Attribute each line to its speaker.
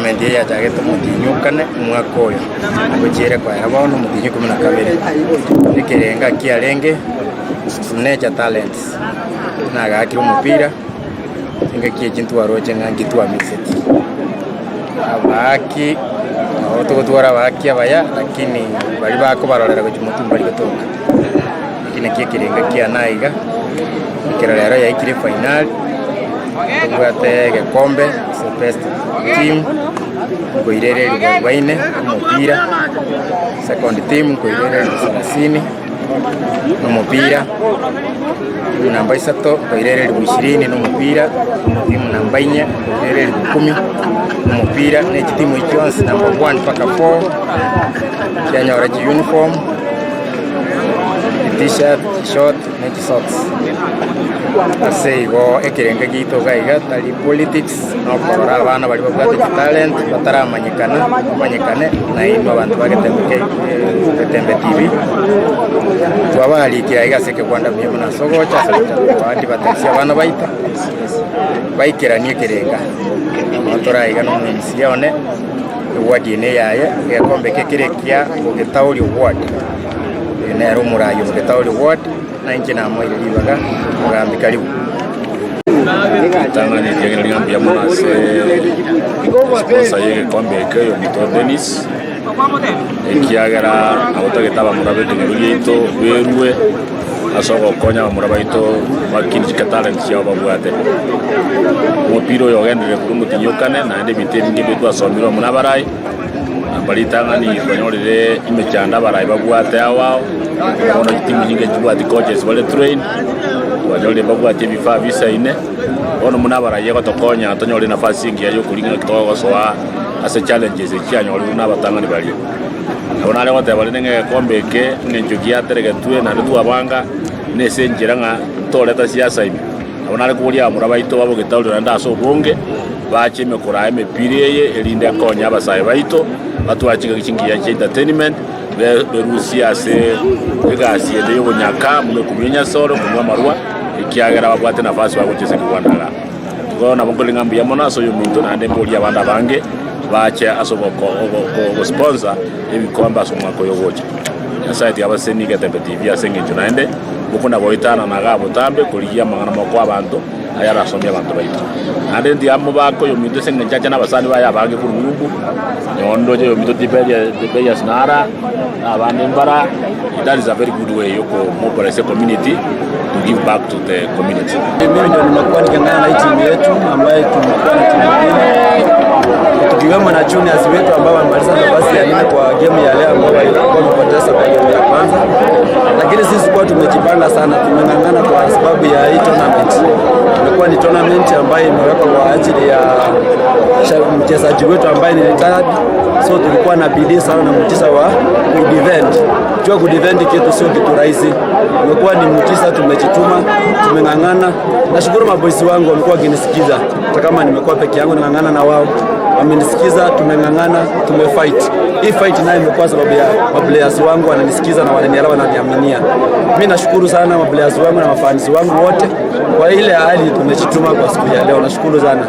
Speaker 1: tournament ya chagete mutinyukane mwaka uyu gucire kwa yabono mutinyu 12 ikirenga kiarenge Nature Talents naga akiri umupira inga kintu waroje ngangitwa mixet abaki otugutwara baki abaya lakini bali bako barorera ku mutumba bali gutoka lakini kikirenga kia naiga kirarero ya ikire final tugwate gekombe so best team goirere baine umupira second team goirere 30 umupira namba 3 goirere 20 n'umupira team namba 4 goirere 10 umupira ne timu ikiwansi namba 1 paka 4 cyanyora ki uniform t-shirt short ne socks asego ekirenga gito gaiga tali politics no korora abana bali babwate talent bataramanyikane na ino abantu bagetembe TV twabali kiaiga seke kwanda byemo na sogocha abandi bataxi abana baita baikiranie kirenga motoraiga no msione wadine yaye yakombe kekirekia getauri ward nero murayo getauri ward na injina moire libaga mugambi karibu
Speaker 2: tangani yegera ngambia munase sponsor yege kombe keyo bito Dennis ekiagera abotagitaba murabeto ngirito berwe asoko konya murabaito bakinjika talent yabo babwate mupiro yogendere kuri mutinyukane na ende biteri ngibitwa somiro munabarai balitangani konyorere imechanda barai babwate awao ono timu nyinge tubati coaches wale train wajole babwate bifa visa ine ono munabarai yego tokonya tonyore nafasi ngi yayo kulinga kitogo soa ase challenges ekyanyore nabatangani bali ona le wote bali nenge kombe ke ngenjukia teregetwe na ndu abanga nese njiranga toleta siasa ibi ona le kulia murabaito babo getaulira ndaso bonge bachime kuraye mepireye elinde konya abasaye baito batwachika kingiya cha entertainment berusia se egasi yeyo bunyaka mu kumenya soro mu marwa ikiagera babwate nafasi bako chese kwandala tukona bongolinga mbya monaso yo minto na ndemboli abanda bange bache asoboko go sponsor ebikomba somako yogocha site yabaseni getembe TV asenge tunaende bukunda boitana na gabo tambe kuligia mangana mako abantu ayara somya abantu baito ande ndi amo bako yo minto senge njacha na basani baya bange ku rubu nyondo je yo minto tipeya snara abande mbara. That is a very good way yoko mobilize community to give back to the community.
Speaker 3: Mimi ndio nimekuwa nikiangana na timu yetu ambayo tumekuwa na timu tukiwemo na juniors wetu ambao wamaliza nafasi ya 4 kwa game ya leo ambao walikuwa wamepoteza kwa game ya kwanza, lakini sisi kwa tumejipanga sana, tumengangana kwa sababu ya hii tournament. Imekuwa ni tournament ambayo imewekwa kwa ajili ya mchezaji wetu ambaye ni retired, so tulikuwa na bidii sana na mtisa wa good event. Jua good event kitu sio kitu rahisi. Imekuwa ni mtisa, tumejituma, tumengangana. Nashukuru mabosi wangu wamekuwa wakinisikiza. Hata kama nimekuwa peke yangu nangangana na wao, wamenisikiza, tumengangana, tumefight. Hii fight nayo imekuwa sababu ya players wangu wananisikiza na wananielewa na wananiaminia. Mimi nashukuru sana players wangu na mafans wangu wote kwa ile hali tumejituma kwa siku ya leo. Nashukuru sana.